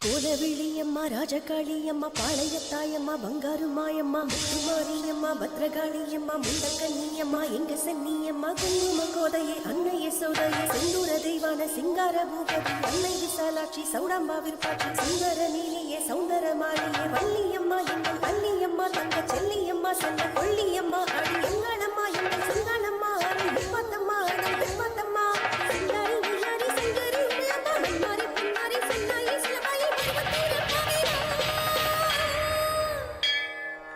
கோலவிழியம்மா ராஜகாளியம்மா பாளையத்தாயம்மா பங்காரு மாயம்மா முத்துமாரியம்மா பத்ரகாளியம்மா முண்டக்கண்ணியம்மா எங்க சென்னியம்மா குங்கும கோதையே அன்னைய சோதையே செந்தூர தெய்வான சிங்கார பூபதி அன்னை விசாலாட்சி சௌடாம்பா விருப்பாட்சி சுந்தர நீலியே சௌந்தர மாலியே வள்ளியம்மா எங்கள் வள்ளியம்மா தங்க செல்லியம்மா செல்ல கொள்ளியம்மா அடி எங்களம்மா எங்கள் செங்காலம்மா அடி விப்பாத்தம்மா அடி விப்பாத்தம்மா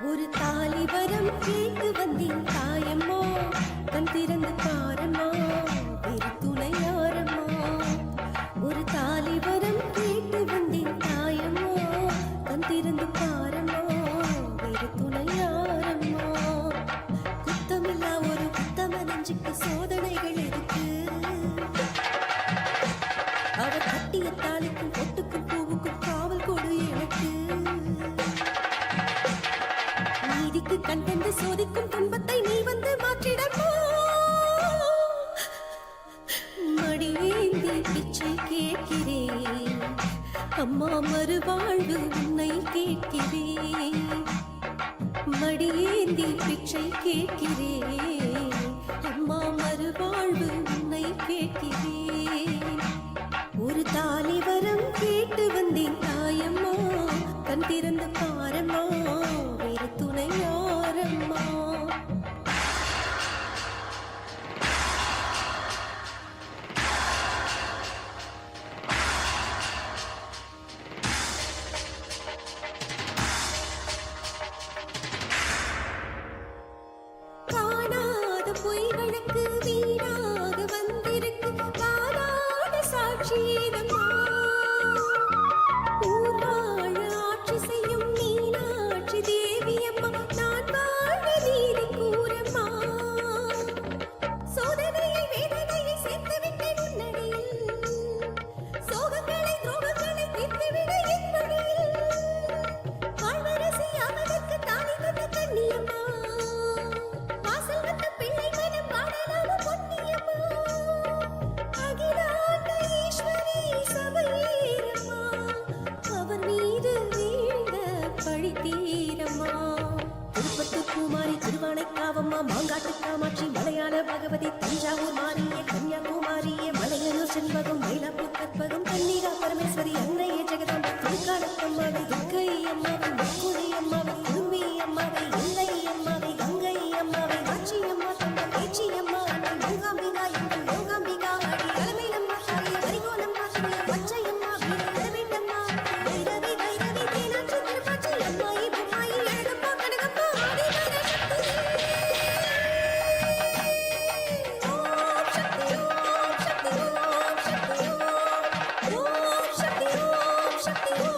ஒரு தாலிவரம் கேட்டு வந்தேன் தாயம்மா கண் திறந்து பாரம்மா வேறு துணையாரம்மா ஒரு தாலிவரம் கேட்டு வந்தேன் தாயம்மா கண் திறந்து பாரம்மா வேறு துணையாரம்மா குத்தமில்லா ஒரு குத்தம நெஞ்சுக்கு சோதனைகள் இருக்கு அவர் கட்டிய தாலிக்கும் பொட்டுக்கும் பூவுக்கும் காவல் கொடு எனக்கு நீதிக்கு கண் தந்து சோதிக்கும் துன்பத்தை நீ வந்து மாற்றிடப்போ மடியேந்தி பிச்சை கேட்கிறேன் அம்மா மறுவாழ்வு உன்னை கேட்கிறேன் மடியேந்தி பிச்சை கேட்கிறேன் அம்மா மறுவாழ்வு உன்னை கேட்கிறேன் ஒரு தாலிவரம் கேட்டு வந்தேன் தாயம்மா கண் திறந்து பாரம்மா வேறு துணையாரம்மா காணாத பொய் வழக்கு வீணாக வந்திருக்கு காணாத சாட்சியம்மா ஊர்வாழ ஆட்சி செய்யும் மீனாட்சி தேவியம்மா நான் வாழ நீதி கூறம்மா சோதனையை வேதனையை சேர்த்து விட்டேன் உன்னடியில் சோகங்களை துரோகங்களை தீர்த்துவிட என் வழியில் வாழ்வரசி அவனுக்கு தாலி தந்த கண்ணியம்மா வாசல் வந்த பிள்ளை மனம் பாடலாம பொன்னியம்மா அகிலாண்ட ஈஸ்வரி சபையேரம்மா அவர் மீது வீழ்ந்த பழி தீரம்மா திருப்பத்து குமாரி திருவானைக்காவம்மா மாங்காட்டு காமாட்சி மலையாள பகவதி தஞ்சாவூர் மாரியே கன்னியாகுமாரியே மலையனூர் செண்பகம் மயிலாப்பூர் கற்பகம் கன்னிகா பரமேஸ்வரி அன்னையே ஜெகதாம்பா திருக்காலத்தம்மாவை துர்க்கை அம்மாவை முக்குடி அம்மாவை குடும்பி அம்மாவை எல்லை அம்மாவை கங்கை அம்மாவை ஆட்சி அம்மா தந்த பேச்சி அம்மா அன்னை மூகாம்பிகா எங்கள் யோகாம்பிகா அடி தலைமையிலம்மா தாயே வரிகோலம்மா தாயே பச்சை அம்மா வீர வரவேண்டம்மா வைரவி வைரவி தேனாட்சி திருப்பாச்சி அம்மாயி பொம்மாயி எழுதம்மா கனகம்மா ஆதி சக்தி ஓம் சக்தி ஓம் சக்தி ஓம் சக்தி ஓம் சக்தி ஓம் சக்தி